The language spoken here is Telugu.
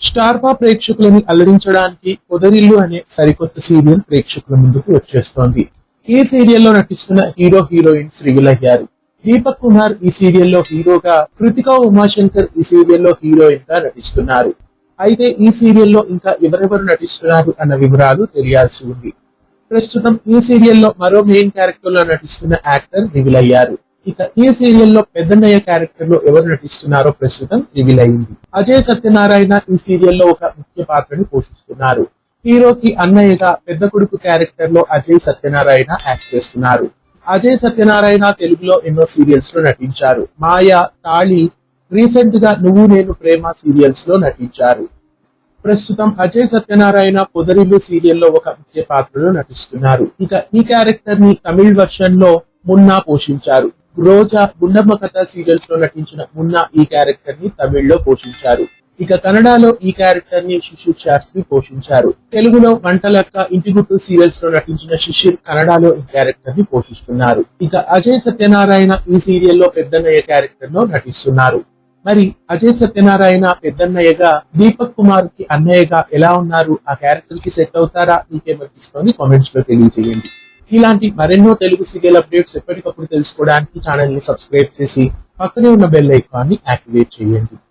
స్టార్మా ప్రేక్షకులని అలరించడానికి పొదరిల్లు అనే సరికొత్త సీరియల్ ప్రేక్షకుల ముందుకు వచ్చేస్తోంది. ఈ సీరియల్లో నటిస్తున్న హీరో హీరోయిన్స్ రివీల్ అయ్యారు. దీపక్ కుమార్ ఈ సీరియల్లో హీరోగా, కృతికా ఉమాశంకర్ ఈ సీరియల్లో హీరోయిన్ గా నటిస్తున్నారు. అయితే ఈ సీరియల్లో ఇంకా ఎవరెవరు నటిస్తున్నారు అన్న వివరాలు తెలియాల్సి ఉంది. ప్రస్తుతం ఈ సీరియల్లో మరో మెయిన్ క్యారెక్టర్ లో నటిస్తున్న యాక్టర్ రివీల్ అయ్యారు. ఇక ఈ సీరియల్లో పెద్దన్నయ్య క్యారెక్టర్ లో ఎవరు నటిస్తున్నారో ప్రస్తుతం రివీల్ అయింది. అజయ్ సత్యనారాయణ ఈ సీరియల్లో ఒక ముఖ్య పాత్రని పోషిస్తున్నారు. హీరోకి అన్నయ్యగా పెద్ద కొడుకు క్యారెక్టర్ లో అజయ్ సత్యనారాయణ యాక్ట్ చేస్తున్నారు. అజయ్ సత్యనారాయణ తెలుగులో ఎన్నో సీరియల్స్ లో నటించారు. మాయా, తాళి, రీసెంట్ గా నువ్వు నేను ప్రేమ సీరియల్స్ లో నటించారు. ప్రస్తుతం అజయ్ సత్యనారాయణ పొదరిల్లు సీరియల్లో ఒక ముఖ్య పాత్రలో నటిస్తున్నారు. ఇక ఈ క్యారెక్టర్ ని తమిళ్ వర్షన్ లో మున్నా పోషించారు. రోజా, గుండమ్మ కథ సీరియల్స్ లో నటించిన మున్నా ఈ క్యారెక్టర్ ని తమిళ్లో పోషించారు. ఇక కన్నడలో ఈ క్యారెక్టర్ ని శిశిర్ శాస్త్రి పోషించారు. తెలుగులో వంటలక్క, ఇంటి గుట్టు సీరియల్స్ లో నటించిన శిశిర్ కన్నడలో ఈ క్యారెక్టర్ ని పోషిస్తున్నారు. ఇక అజయ్ సత్యనారాయణ ఈ సీరియల్లో పెద్దన్నయ్య క్యారెక్టర్ లో నటిస్తున్నారు. మరి అజయ్ సత్యనారాయణ పెద్దన్నయ్యగా, దీపక్ కుమార్ కి అన్నయ్యగా ఎలా ఉన్నారు? ఆ క్యారెక్టర్ కి సెట్ అవుతారా? మీకేమనిపిస్తోంది? కామెంట్స్ లో తెలియజేయండి. ఇలాంటి మరెన్నో తెలుగు సీరియల్ అప్డేట్స్ ఎప్పటికప్పుడు తెలుసుకోవడానికి ఛానల్ ని సబ్స్క్రైబ్ చేసి పక్కనే ఉన్న బెల్ ఐకాన్ ని యాక్టివేట్ చేయండి.